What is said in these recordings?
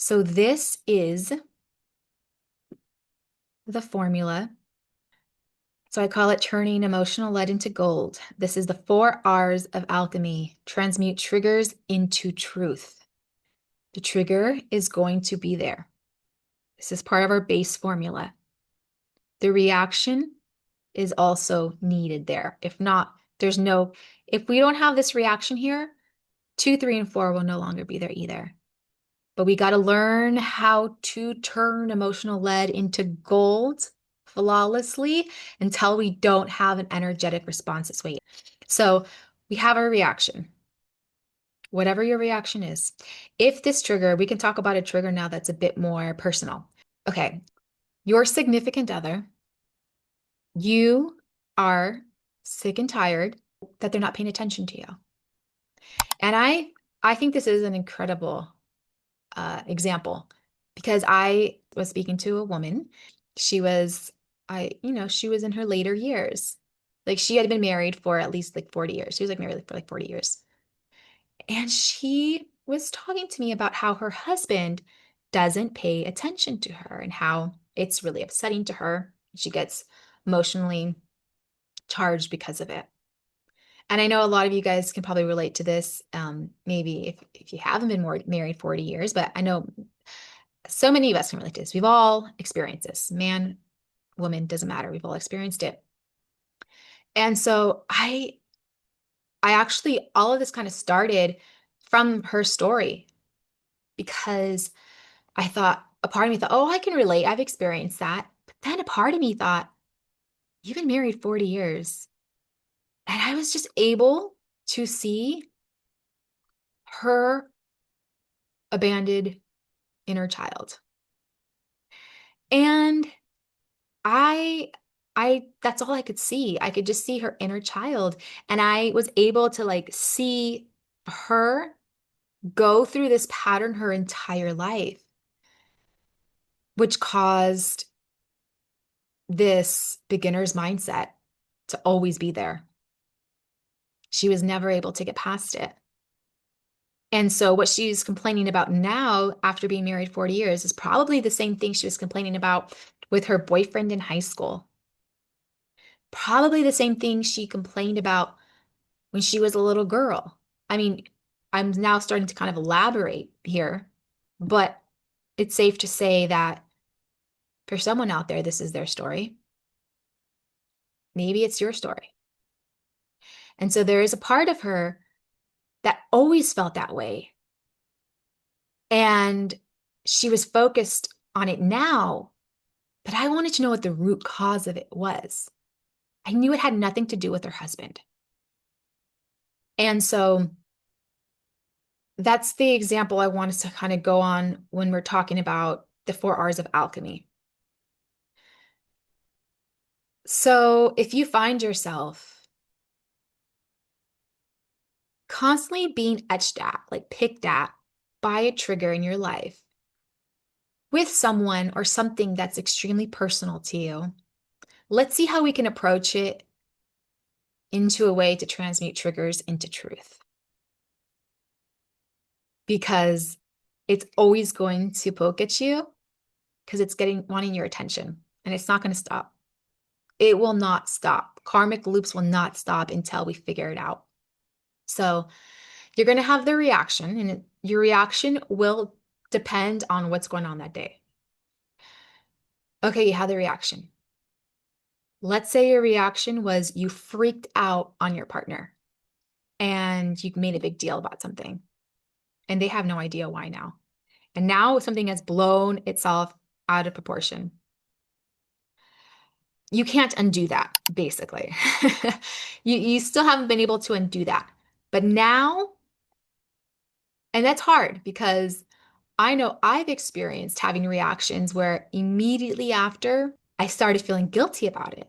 So this is the formula. So I call it turning emotional lead into gold. This is the 4 R's of alchemy. Transmute triggers into truth. The trigger is going to be there. This is part of our base formula. The reaction is also needed there. If not, if we don't have this reaction here, 2, 3, and 4 will no longer be there either. But we got to learn how to turn emotional lead into gold flawlessly until we don't have an energetic response this way. So we have our reaction, whatever your reaction is. If this trigger, we can talk about a trigger now that's a bit more personal. Okay, your significant other, you are sick and tired that they're not paying attention to you. And I think this is an incredible example because I was speaking to a woman. She was, she was in her later years. Like she had been married for at least like 40 years. She was like married for like 40 years. And she was talking to me about how her husband doesn't pay attention to her and how it's really upsetting to her. She gets emotionally charged because of it. And I know a lot of you guys can probably relate to this, maybe if you haven't been married 40 years, but I know so many of us can relate to this. We've all experienced this. Man, woman, doesn't matter. We've all experienced it. And so I actually, all of this kind of started from her story because I thought, a part of me thought, oh, I can relate. I've experienced that. But then a part of me thought, you've been married 40 years. And I was just able to see her abandoned inner child. And I that's all I could see. I could just see her inner child. And I was able to like see her go through this pattern her entire life, which caused this beginner's mindset to always be there. She was never able to get past it. And so what she's complaining about now, after being married 40 years, is probably the same thing she was complaining about with her boyfriend in high school. Probably the same thing she complained about when she was a little girl. I mean, I'm now starting to kind of elaborate here, but it's safe to say that for someone out there, this is their story. Maybe it's your story. And so there is a part of her that always felt that way. And she was focused on it now, but I wanted to know what the root cause of it was. I knew it had nothing to do with her husband. And so that's the example I wanted to kind of go on when we're talking about the 4 R's of alchemy. So if you find yourself constantly being etched at, like picked at by a trigger in your life with someone or something that's extremely personal to you, let's see how we can approach it into a way to transmute triggers into truth. Because it's always going to poke at you because it's wanting your attention and it's not going to stop. It will not stop. Karmic loops will not stop until we figure it out. So you're going to have the reaction, and your reaction will depend on what's going on that day. Okay, you have the reaction. Let's say your reaction was you freaked out on your partner and you made a big deal about something, and they have no idea why now. And now something has blown itself out of proportion. You can't undo that, basically. You still haven't been able to undo that. But now, and that's hard because I know I've experienced having reactions where immediately after I started feeling guilty about it.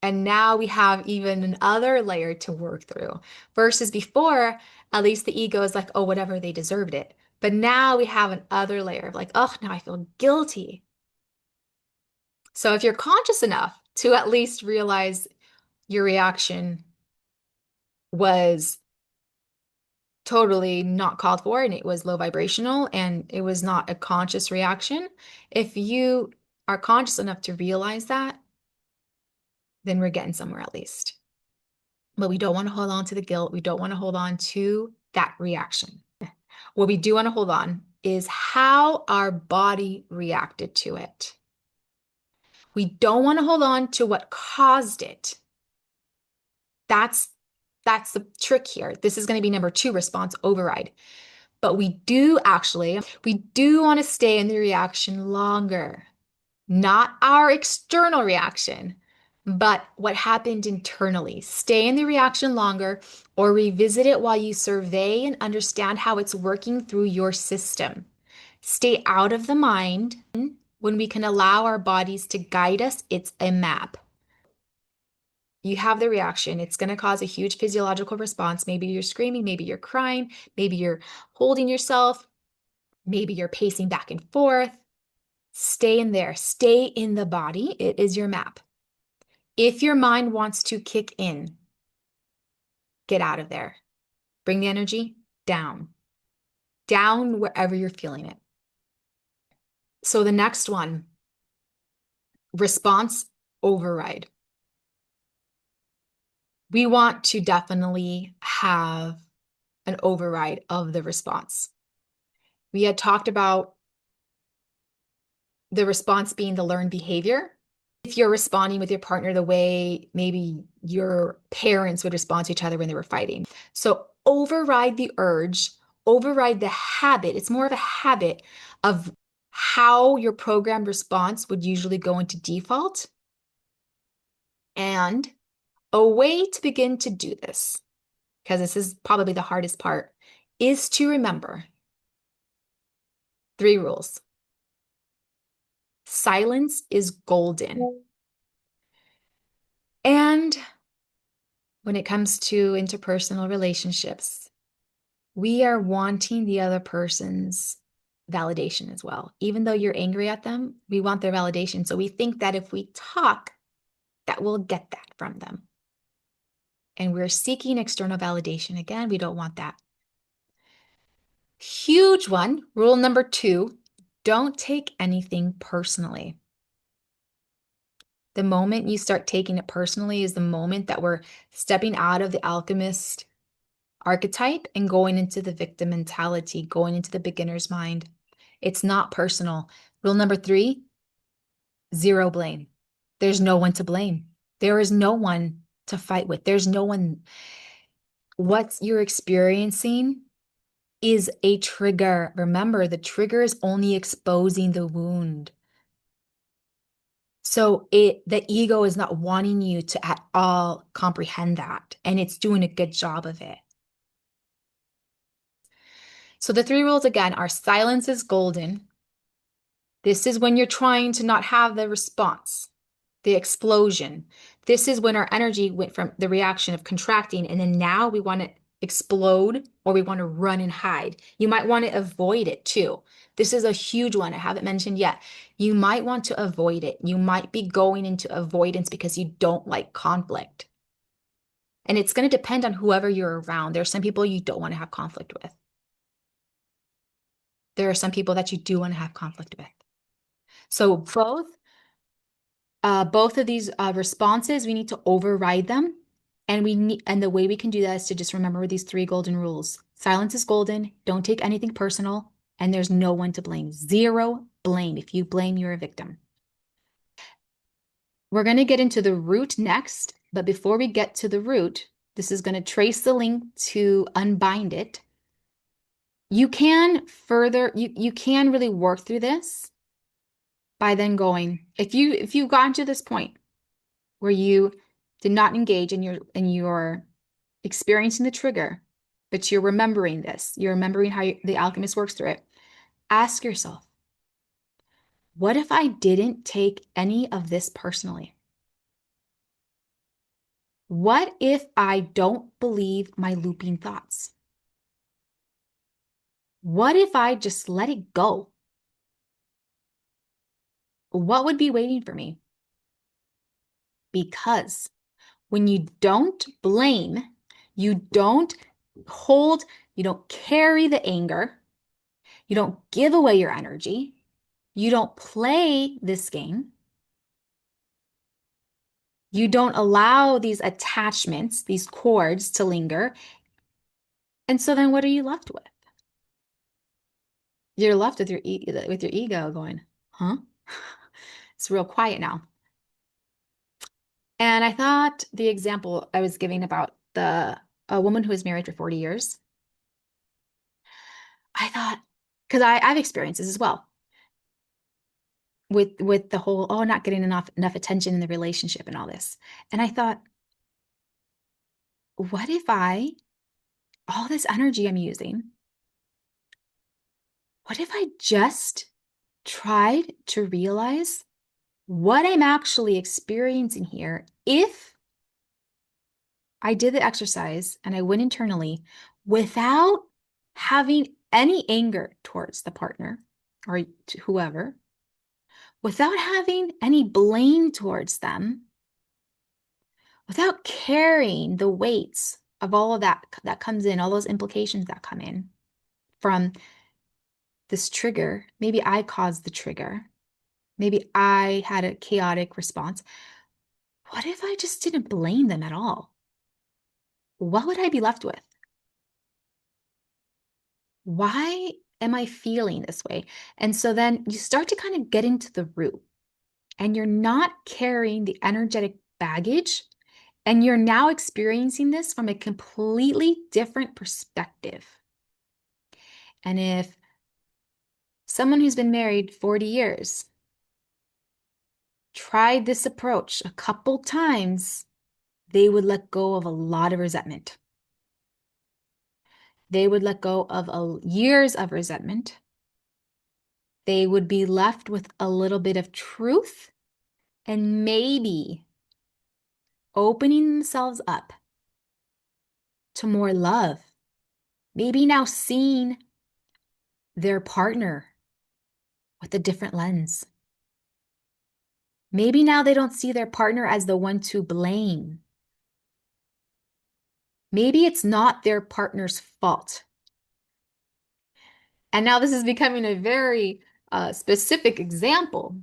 And now we have even another layer to work through versus before, at least the ego is like, oh, whatever, they deserved it. But now we have another layer of like, oh, now I feel guilty. So if you're conscious enough to at least realize your reaction was totally not called for and it was low vibrational and it was not a conscious reaction. If you are conscious enough to realize that, then we're getting somewhere at least. But we don't want to hold on to the guilt. We don't want to hold on to that reaction. What we do want to hold on is how our body reacted to it. We don't want to hold on to what caused it. That's the trick here. This is going to be number 2, response override. But we do want to stay in the reaction longer. Not our external reaction, but what happened internally. Stay in the reaction longer or revisit it while you survey and understand how it's working through your system. Stay out of the mind. When we can allow our bodies to guide us, it's a map. You have the reaction. It's going to cause a huge physiological response. Maybe you're screaming, maybe you're crying, maybe you're holding yourself, maybe you're pacing back and forth. Stay in there. Stay in the body. It is your map. If your mind wants to kick in, get out of there. Bring the energy down. Down wherever you're feeling it. So the next one, response override. We want to definitely have an override of the response. We had talked about the response being the learned behavior. If you're responding with your partner the way maybe your parents would respond to each other when they were fighting. So override the urge, override the habit. It's more of a habit of how your programmed response would usually go into default. And a way to begin to do this, because this is probably the hardest part, is to remember 3 rules. Silence is golden. And when it comes to interpersonal relationships, we are wanting the other person's validation as well. Even though you're angry at them, we want their validation. So we think that if we talk, that we'll get that from them. And we're seeking external validation. Again, we don't want that. Huge one, rule number 2, don't take anything personally. The moment you start taking it personally is the moment that we're stepping out of the alchemist archetype and going into the victim mentality, going into the beginner's mind. It's not personal. Rule number 3, 0 blame. There's no one to blame. There is no one to fight with. There's no one. What you're experiencing is a trigger. Remember, the trigger is only exposing the wound. So the ego is not wanting you to at all comprehend that, and it's doing a good job of it. So the 3 rules again are silence is golden. This is when you're trying to not have the response, the explosion. This is when our energy went from the reaction of contracting, and then now we want to explode or we want to run and hide. You might want to avoid it too. This is a huge one I haven't mentioned yet. You might want to avoid it. You might be going into avoidance because you don't like conflict. And it's going to depend on whoever you're around. There are some people you don't want to have conflict with. There are some people that you do want to have conflict with. So both of these responses, we need to override them. And the way we can do that is to just remember these 3 golden rules. Silence is golden. Don't take anything personal. And there's no one to blame. 0 blame. If you blame, you're a victim. We're going to get into the root next. But before we get to the root, this is going to trace the link to unbind it. You can really work through this by then going, if you've gotten to this point where you did not engage and you're experiencing the trigger, but you're remembering this, you're remembering how the alchemist works through it, ask yourself, what if I didn't take any of this personally? What if I don't believe my looping thoughts? What if I just let it go? What would be waiting for me? Because when you don't blame, you don't hold, you don't carry the anger, you don't give away your energy, you don't play this game, you don't allow these attachments, these cords to linger. And so then what are you left with? You're left with your ego going, huh? It's real quiet now. And I thought the example I was giving about a woman who was married for 40 years, I thought, because I've experienced this as well with the whole, oh, not getting enough attention in the relationship and all this. And I thought, what if all this energy I'm using, what if I just tried to realize what I'm actually experiencing here if I did the exercise and I went internally without having any anger towards the partner or whoever, without having any blame towards them, without carrying the weights of all of that comes in, all those implications that come in from this trigger. Maybe I caused the trigger. Maybe I had a chaotic response. What if I just didn't blame them at all? What would I be left with? Why am I feeling this way? And so then you start to kind of get into the root, and you're not carrying the energetic baggage, and you're now experiencing this from a completely different perspective. And if someone who's been married 40 years tried this approach a couple times, they would let go of a lot of resentment. They would let go of years of resentment. They would be left with a little bit of truth and maybe opening themselves up to more love. Maybe now seeing their partner with a different lens. Maybe now they don't see their partner as the one to blame. Maybe it's not their partner's fault. And now this is becoming a very specific example.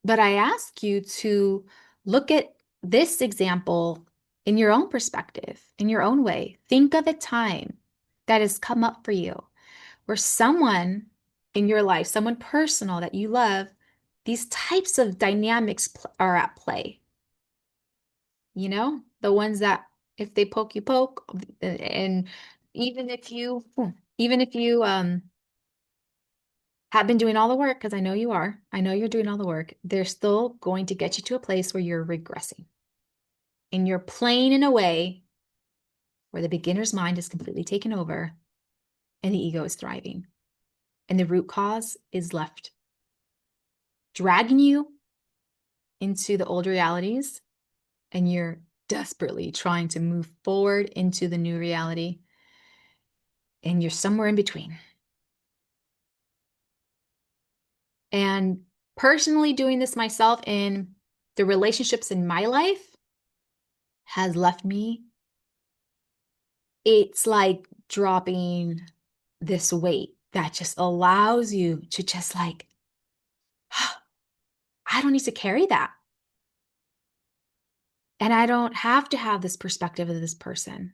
But I ask you to look at this example in your own perspective, in your own way. Think of a time that has come up for you where someone in your life, someone personal that you love, these types of dynamics are at play. You know, the ones that if they poke, you poke, and even if you, have been doing all the work, because I know you are, I know you're doing all the work, they're still going to get you to a place where you're regressing. And you're playing in a way where the beginner's mind is completely taken over and the ego is thriving. And the root cause is left dragging you into the old realities, and you're desperately trying to move forward into the new reality. And you're somewhere in between. And personally doing this myself in the relationships in my life has left me, it's like dropping this weight that just allows you to just like, I don't need to carry that. And I don't have to have this perspective of this person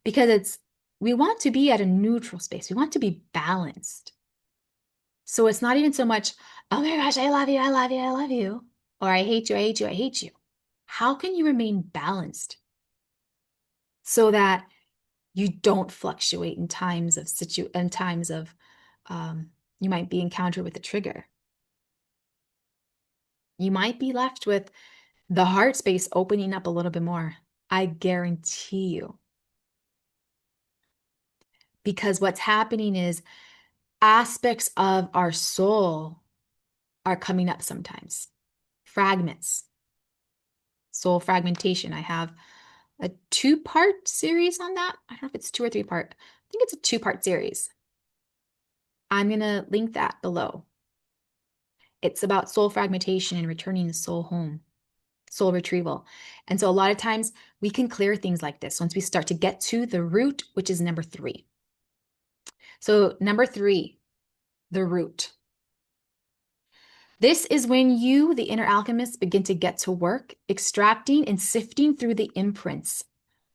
because we want to be at a neutral space. We want to be balanced. So it's not even so much, oh my gosh, I love you, I love you, I love you. Or I hate you, I hate you, I hate you. How can you remain balanced so that you don't fluctuate in times of you might be encountered with a trigger. You might be left with the heart space opening up a little bit more. I guarantee you. Because what's happening is aspects of our soul are coming up sometimes. Fragments. Soul fragmentation. I have a 2-part series on that. I don't know if it's 2 or 3-part. I think it's a 2-part series. I'm going to link that below. It's about soul fragmentation and returning the soul home. soul retrieval. And so a lot of times we can clear things like this once we start to get to the root, which is number 3. So number 3, the root. This is when you, the inner alchemist, begin to get to work, extracting and sifting through the imprints,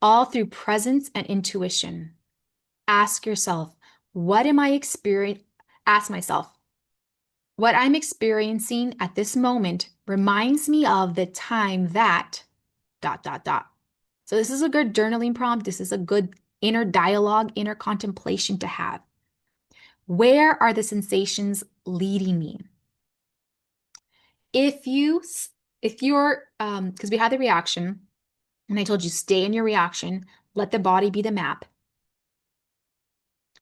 all through presence and intuition. Ask yourself, what am I experiencing? Ask myself, what I'm experiencing at this moment reminds me of the time that ... So this is a good journaling prompt. This is a good inner dialogue, inner contemplation to have. Where are the sensations leading me? If you're, because we had the reaction, and I told you, stay in your reaction, let the body be the map.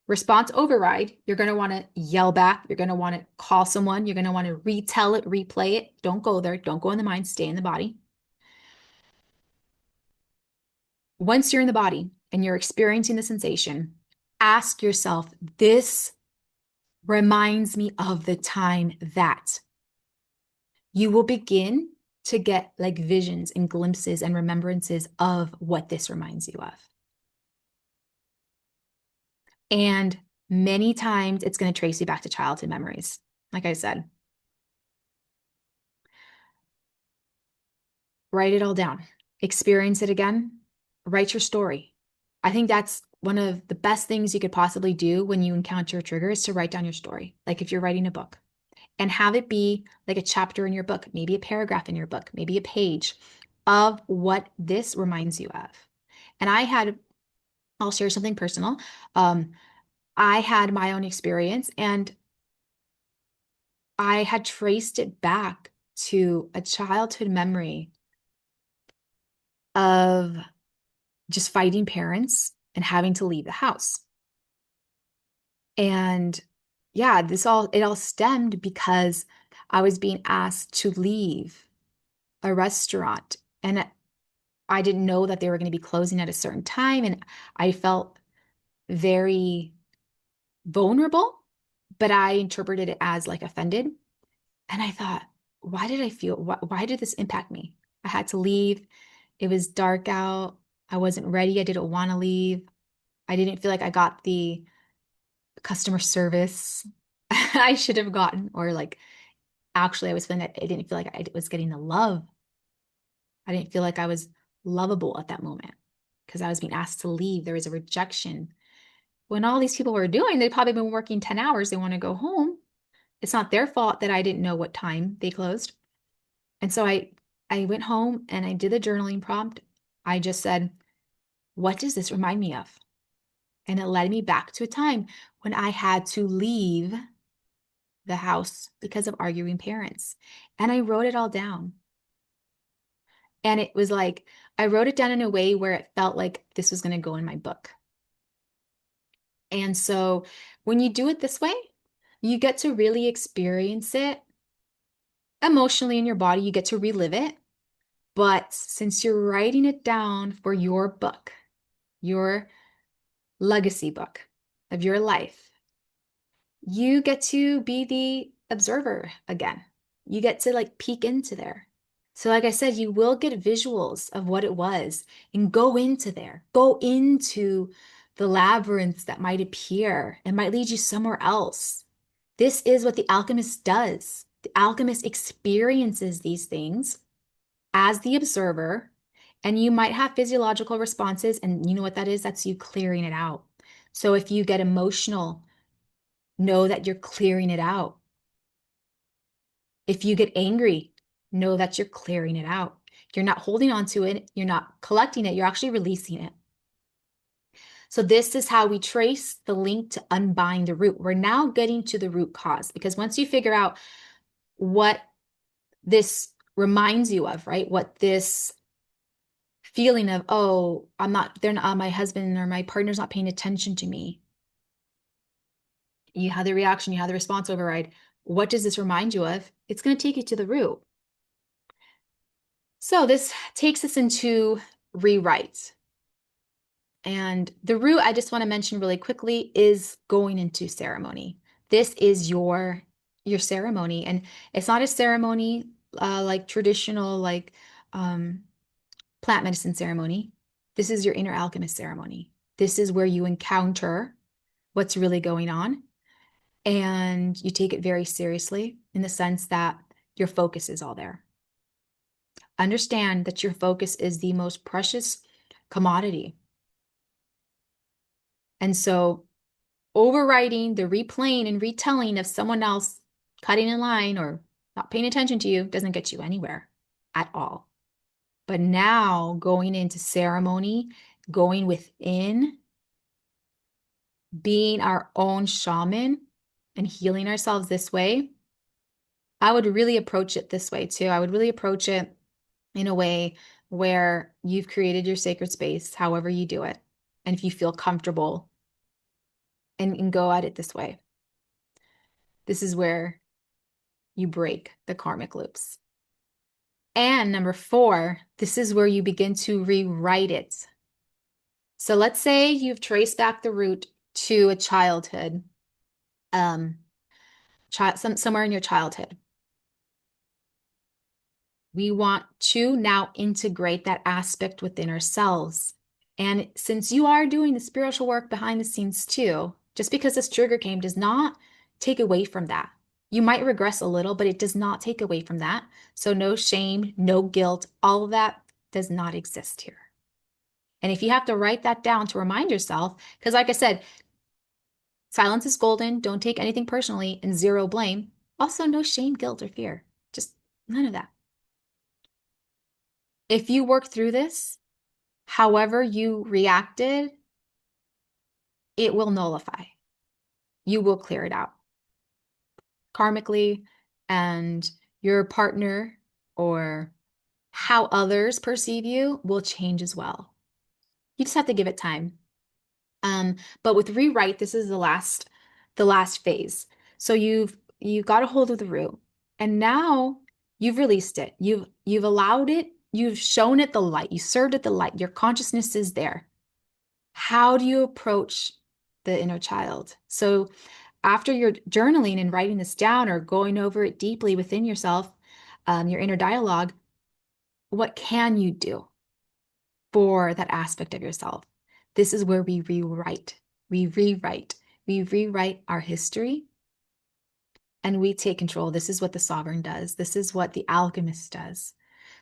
Response override, you're going to want to yell back. You're going to want to call someone. You're going to want to retell it, replay it. Don't go there. Don't go in the mind. Stay in the body. Once you're in the body and you're experiencing the sensation, ask yourself, this reminds me of the time that. You will begin to get like visions and glimpses and remembrances of what this reminds you of. And many times it's going to trace you back to childhood memories, like I said. Write it all down. Experience it again. Write your story. I think that's one of the best things you could possibly do when you encounter a trigger is to write down your story. Like if you're writing a book, and have it be like a chapter in your book, maybe a paragraph in your book, maybe a page of what this reminds you of. And I'll share something personal. I had my own experience, and I had traced it back to a childhood memory of just fighting parents and having to leave the house. And yeah, it all stemmed because I was being asked to leave a restaurant, and I didn't know that they were going to be closing at a certain time. And I felt very vulnerable, but I interpreted it as like offended. And I thought, why did this impact me? I had to leave. It was dark out. I wasn't ready. I didn't want to leave. I didn't feel like I got the customer service I should have gotten, or like, actually, I was feeling that I didn't feel like I was getting the love. I didn't feel like I was lovable at that moment because I was being asked to leave. There was a rejection. When all these people were doing, they'd probably been working 10 hours. They want to go home. It's not their fault that I didn't know what time they closed. And so I went home and I did the journaling prompt. I just said, what does this remind me of? And it led me back to a time when I had to leave the house because of arguing parents. And I wrote it all down. And it was like, I wrote it down in a way where it felt like this was going to go in my book. And so when you do it this way, you get to really experience it emotionally in your body. You get to relive it. But since you're writing it down for your book, your legacy book of your life, you get to be the observer again. You get to like peek into there. So like I said, you will get visuals of what it was and go into there. Go into the labyrinths that might appear and might lead you somewhere else. This is what the alchemist does. The alchemist experiences these things as the observer, and you might have physiological responses, and you know what that is? That's you clearing it out. So if you get emotional, know that you're clearing it out. If you get angry, know that you're clearing it out. You're not holding on to it. You're not collecting it. You're actually releasing it. So this is how we trace the link to unbind the root. We're now getting to the root cause, because once you figure out what this reminds you of, right? What this feeling of, oh, they're not, my husband or my partner's not paying attention to me. You have the reaction, you have the response override. What does this remind you of? It's going to take you to the root. So this takes us into rewrite. And the root, I just want to mention really quickly, is going into ceremony. This is your ceremony. And it's not a ceremony like traditional, like plant medicine ceremony. This is your inner alchemist ceremony. This is where you encounter what's really going on, and you take it very seriously in the sense that your focus is all there. Understand that your focus is the most precious commodity. And so overriding the replaying and retelling of someone else cutting in line or not paying attention to you doesn't get you anywhere at all. But now going into ceremony, going within, being our own shaman and healing ourselves this way, I would really approach it this way too. I would really approach it in a way where you've created your sacred space, however you do it. And if you feel comfortable and go at it this way, this is where you break the karmic loops. And number 4, this is where you begin to rewrite it. So let's say you've traced back the root to a childhood, somewhere in your childhood. We want to now integrate that aspect within ourselves. And since you are doing the spiritual work behind the scenes too, just because this trigger came does not take away from that. You might regress a little, but it does not take away from that. So no shame, no guilt, all of that does not exist here. And if you have to write that down to remind yourself, because like I said, silence is golden, don't take anything personally, and zero blame. Also, no shame, guilt, or fear. Just none of that. If you work through this, however you reacted, it will nullify. You will clear it out karmically, and your partner or how others perceive you will change as well. You just have to give it time. But with rewrite, this is the last phase. So you've got a hold of the root, and now you've released it. You've allowed it. You've shown it the light. You served it the light. Your consciousness is there. How do you approach the inner child? So after you're journaling and writing this down or going over it deeply within yourself, your inner dialogue, what can you do for that aspect of yourself? This is where we rewrite. We rewrite our history, and we take control. This is what the sovereign does. This is what the alchemist does.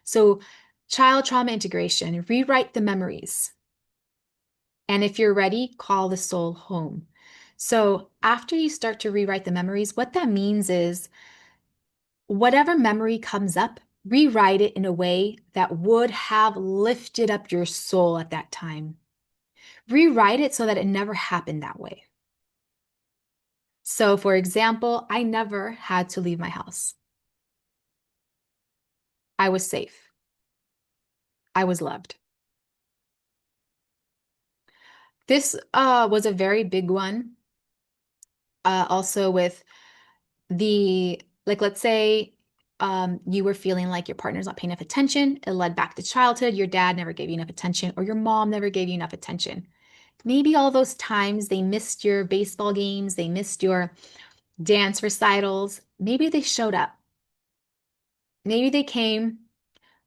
So child trauma integration, rewrite the memories. And if you're ready, call the soul home. So after you start to rewrite the memories, what that means is whatever memory comes up, rewrite it in a way that would have lifted up your soul at that time. Rewrite it so that it never happened that way. So for example, I never had to leave my house. I was safe. I was loved. This was a very big one. Also with let's say you were feeling like your partner's not paying enough attention. It led back to childhood. Your dad never gave you enough attention, or your mom never gave you enough attention. Maybe all those times they missed your baseball games, they missed your dance recitals. Maybe they showed up. Maybe they came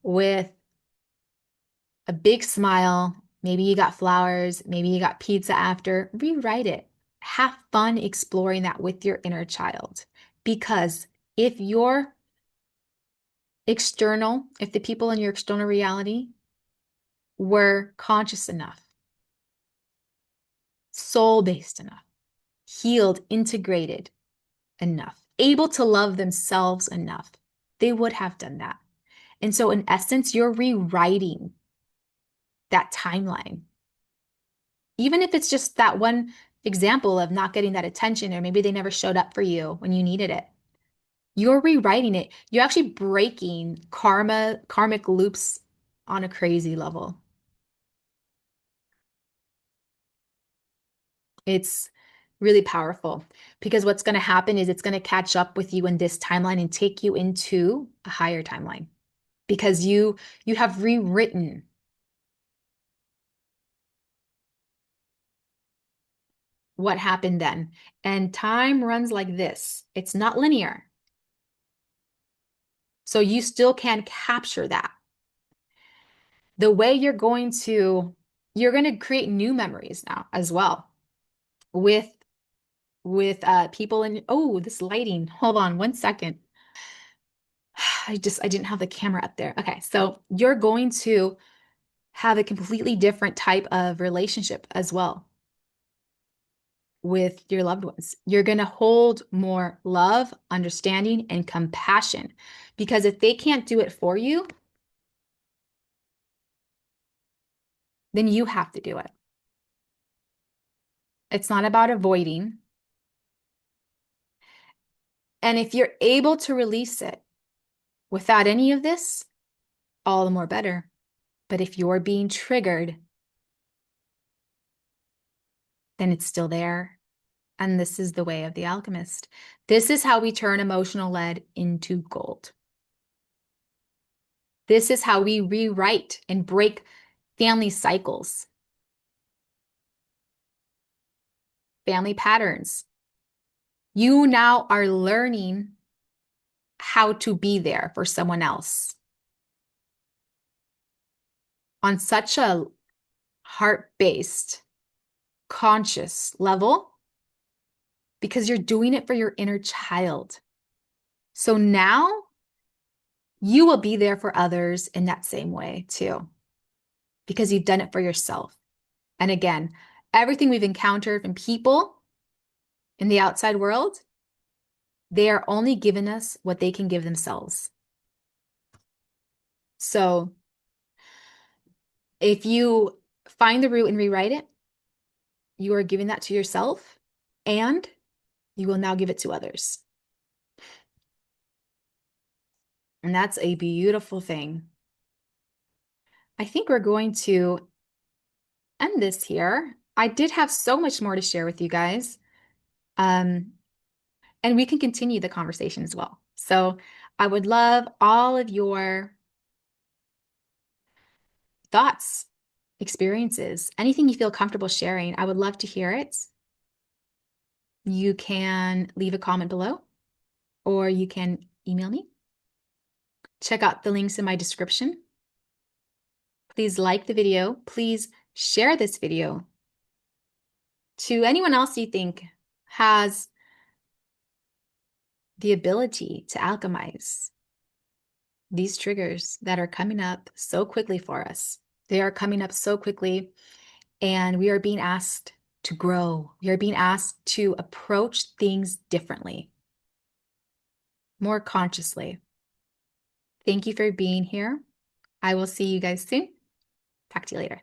with a big smile. Maybe you got flowers. Maybe you got pizza after. Rewrite it. Have fun exploring that with your inner child. Because if the people in your external reality were conscious enough, soul-based enough, healed, integrated enough, able to love themselves enough, they would have done that. And so in essence, you're rewriting that timeline. Even if it's just that one example of not getting that attention, or maybe they never showed up for you when you needed it. You're rewriting it. You're actually breaking karmic loops on a crazy level. It's really powerful because what's going to happen is it's going to catch up with you in this timeline and take you into a higher timeline because you have rewritten what happened then. And time runs like this. It's not linear. So you still can capture that. the way you're going to create new memories now as well with people in, oh, this lighting. Hold on one second. I didn't have the camera up there. Okay, so you're going to have a completely different type of relationship as well with your loved ones. You're going to hold more love, understanding, and compassion, because if they can't do it for you, then you have to do it. It's not about avoiding. And if you're able to release it without any of this, all the more better. But if you're being triggered, then it's still there. And this is the way of the alchemist. This is how we turn emotional lead into gold. This is how we rewrite and break family cycles, family patterns. You now are learning how to be there for someone else on such a heart-based, conscious level, because you're doing it for your inner child. So now you will be there for others in that same way too, because you've done it for yourself. And again, everything we've encountered from people in the outside world, they are only giving us what they can give themselves. So if you find the root and rewrite it, you are giving that to yourself, and you will now give it to others. And that's a beautiful thing. I think we're going to end this here. I did have so much more to share with you guys. And we can continue the conversation as well. So I would love all of your thoughts, experiences, anything you feel comfortable sharing. I would love to hear it. You can leave a comment below, or you can email me. Check out the links in my description. Please like the video. Please share this video to anyone else you think has the ability to alchemize these triggers that are coming up so quickly for us. They are coming up so quickly, and we are being asked to grow. We are being asked to approach things differently, more consciously. Thank you for being here. I will see you guys soon. Talk to you later.